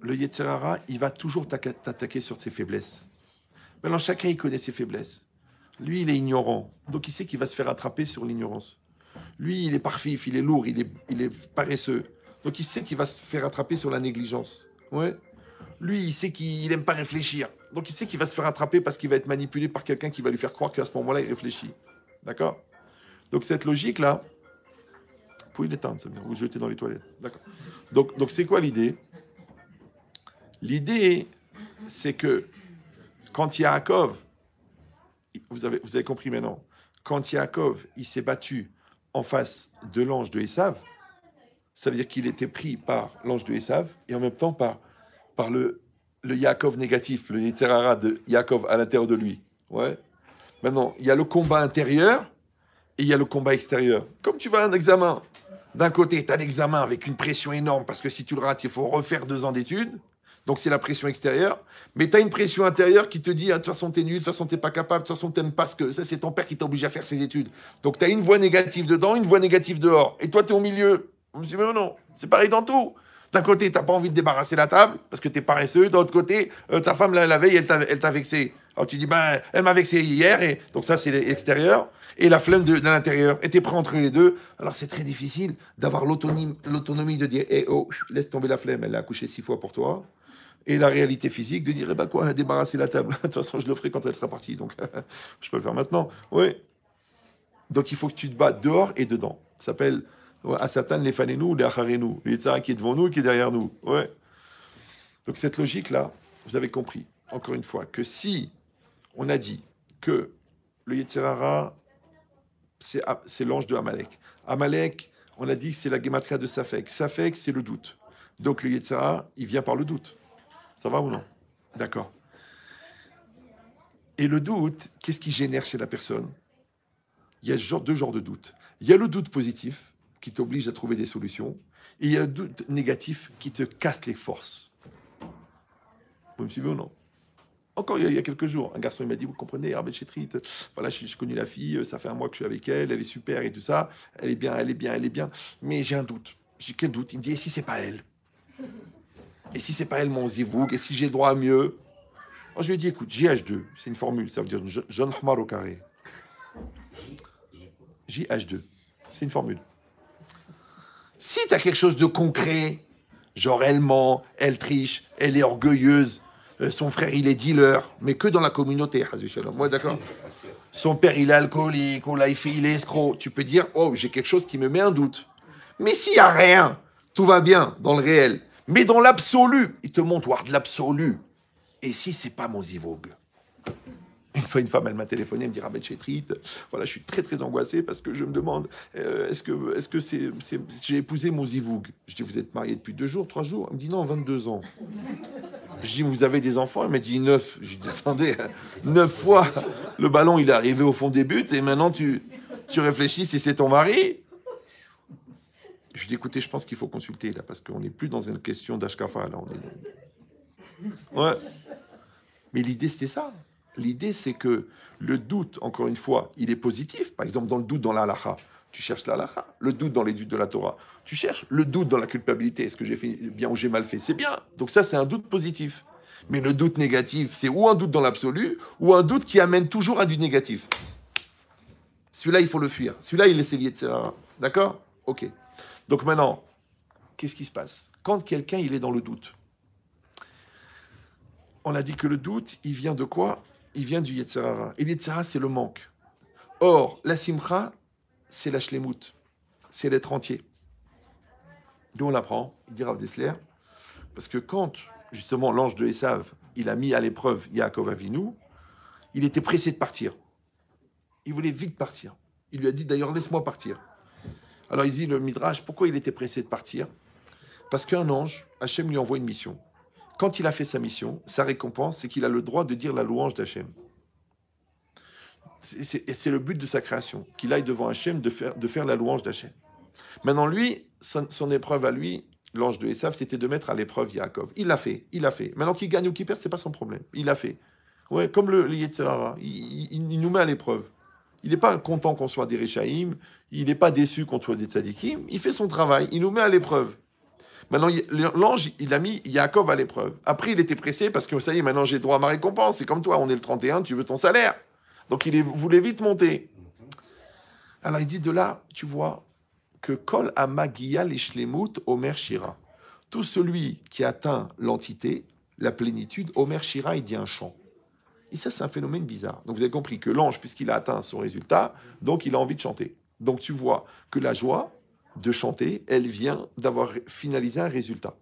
le Yetzer Hara, il va toujours t'attaquer sur ses faiblesses. Maintenant, chacun, il connaît ses faiblesses. Lui, il est ignorant. Donc, il sait qu'il va se faire attraper sur l'ignorance. Lui, il est parfif, il est lourd, il est paresseux. Donc, il sait qu'il va se faire attraper sur la négligence. Ouais. Lui, il sait qu'il n'aime pas réfléchir. Donc, il sait qu'il va se faire attraper parce qu'il va être manipulé par quelqu'un qui va lui faire croire qu'à ce moment-là, il réfléchit. D'accord? Donc, cette logique-là, vous pouvez l'éteindre, ça veut dire, vous jeter dans les toilettes. D'accord. Donc c'est quoi l'idée? L'idée, c'est que quand Yaakov, vous avez compris maintenant, quand Yaakov, il s'est battu en face de l'ange de Esav, ça veut dire qu'il était pris par l'ange de Esav et en même temps par le Yaakov négatif, le Yetzer Hara de Yaakov à l'intérieur de lui. Ouais. Maintenant, il y a le combat intérieur et il y a le combat extérieur. Comme tu vas à un examen, d'un côté, tu as l'examen avec une pression énorme parce que si tu le rates, il faut refaire 2 ans d'études. Donc, c'est la pression extérieure. Mais tu as une pression intérieure qui te dit, ah, de toute façon, tu es nul, de toute façon, tu n'es pas capable, de toute façon, tu n'aimes pas ce que... Ça, c'est ton père qui t'oblige à faire ses études. Donc, tu as une voix négative dedans, une voix négative dehors. Et toi, tu es au milieu. Je me dis, mais non, c'est pareil dans tout. D'un côté, tu n'as pas envie de débarrasser la table parce que tu es paresseux. D'un autre côté, ta femme, la veille, elle t'a vexé. Alors, tu dis, ben, elle m'a vexé hier. Et donc, ça, c'est l'extérieur. Et la flemme de l'intérieur. Et tu es prêt entre les deux. Alors, c'est très difficile d'avoir l'autonomie de dire, eh oh, laisse tomber la flemme, elle a accouché 6 fois pour toi. Et la réalité physique de dire, eh ben quoi, débarrasser la table. De toute façon, je le ferai quand elle sera partie. Donc, je peux le faire maintenant. Oui. Donc, il faut que tu te bats dehors et dedans. Ça s'appelle à Satan, les fanenu, les acharenu. Le Yetzirah qui est devant nous et qui est derrière nous. Ouais. Donc, cette logique-là, vous avez compris, encore une fois, que si on a dit que le Yetzirah, c'est l'ange de Amalek. Amalek, on a dit que c'est la gématria de Safek. Safek, c'est le doute. Donc, le Yetzirah, il vient par le doute. Ça va ou non? D'accord. Et le doute, qu'est-ce qui génère chez la personne? Il y a 2 genres de doute. Il y a le doute positif, qui t'oblige à trouver des solutions, et il y a le doute négatif qui te casse les forces. Vous me suivez ou non? Encore il y a quelques jours, un garçon il m'a dit, vous comprenez, Arbet Chetrit, voilà, je connais la fille, ça fait 1 mois que je suis avec elle, elle est super et tout ça, elle est bien, mais j'ai un doute. J'ai quel doute? Il me dit, et si c'est pas elle? Et si c'est pas elle mon zivouk? Et si j'ai droit à mieux? Alors, je lui ai dit, écoute, JH2, c'est une formule, ça veut dire John Hmar au carré. JH2, c'est une formule. Si tu as quelque chose de concret, genre elle ment, elle triche, elle est orgueilleuse, son frère il est dealer, mais que dans la communauté, moi d'accord. Son père il est alcoolique, ou là il est escroc, tu peux dire, oh j'ai quelque chose qui me met un doute. Mais s'il n'y a rien, tout va bien dans le réel. Mais dans l'absolu, il te montre voir de l'absolu. Et si c'est pas mon zivoug? Une fois, une femme, elle m'a téléphoné, elle me dit, Rabbi Chetrit, voilà, je suis très, très angoissé parce que je me demande, est-ce que j'ai épousé mon zivoug? Je dis, vous êtes marié depuis 2 jours, 3 jours? Elle me dit, non, 22 ans. Je dis, vous avez des enfants? Elle m'a dit, 9. Je dis, attendez, 9 fois, le ballon, il est arrivé au fond des buts et maintenant, tu réfléchis si c'est ton mari? Je dis, écoutez, je pense qu'il faut consulter, là, parce qu'on n'est plus dans une question d'ashkafa, là, on est... Ouais. Mais l'idée, c'était ça. L'idée, c'est que le doute, encore une fois, il est positif. Par exemple, dans le doute dans la halakha, tu cherches la halakha. Le doute dans les doutes de la Torah, tu cherches. Le doute dans la culpabilité, est-ce que j'ai fait bien ou j'ai mal fait? C'est bien. Donc ça, c'est un doute positif. Mais le doute négatif, c'est ou un doute dans l'absolu, ou un doute qui amène toujours à du négatif. Celui-là, il faut le fuir. Celui-là, il est lié de ça. D'accord? Ok. Donc maintenant, qu'est-ce qui se passe? Quand quelqu'un, il est dans le doute, on a dit que le doute, il vient de quoi? Il vient du Yetzer Hara. Et le Yetzer Hara, c'est le manque. Or, la simcha, c'est la shlemut. C'est l'être entier. D'où on l'apprend, il dit Rav Dessler, parce que quand, justement, l'ange de Esav, il a mis à l'épreuve Yaakov Avinu, il était pressé de partir. Il voulait vite partir. Il lui a dit, d'ailleurs, laisse-moi partir. Alors, il dit, le Midrash, pourquoi il était pressé de partir? Parce qu'un ange, Hachem lui envoie une mission. Quand il a fait sa mission, sa récompense, c'est qu'il a le droit de dire la louange d'Hachem. C'est le but de sa création, qu'il aille devant Hachem de faire la louange d'Hachem. Maintenant, lui, son épreuve à lui, l'ange de Esav, c'était de mettre à l'épreuve Yaakov. Il l'a fait. Maintenant, qu'il gagne ou qu'il perd, c'est pas son problème. Il l'a fait. Ouais, comme le Yetzer Hara, il nous met à l'épreuve. Il n'est pas content qu'on soit des Réchaïm, il n'est pas déçu qu'on soit des Tzadikim, il fait son travail, il nous met à l'épreuve. Maintenant, l'ange, il a mis Yaakov à l'épreuve. Après, il était pressé parce que ça y est, maintenant j'ai droit à ma récompense. C'est comme toi, on est le 31, tu veux ton salaire. Donc il voulait vite monter. Alors il dit de là, tu vois, que Kol Amagia l'Ishlemut Omer Shira. Tout celui qui atteint l'entité, la plénitude, Omer Shira, il dit un chant. Et ça, c'est un phénomène bizarre. Donc vous avez compris que l'ange, puisqu'il a atteint son résultat, donc il a envie de chanter. Donc tu vois que la joie de chanter, elle vient d'avoir finalisé un résultat.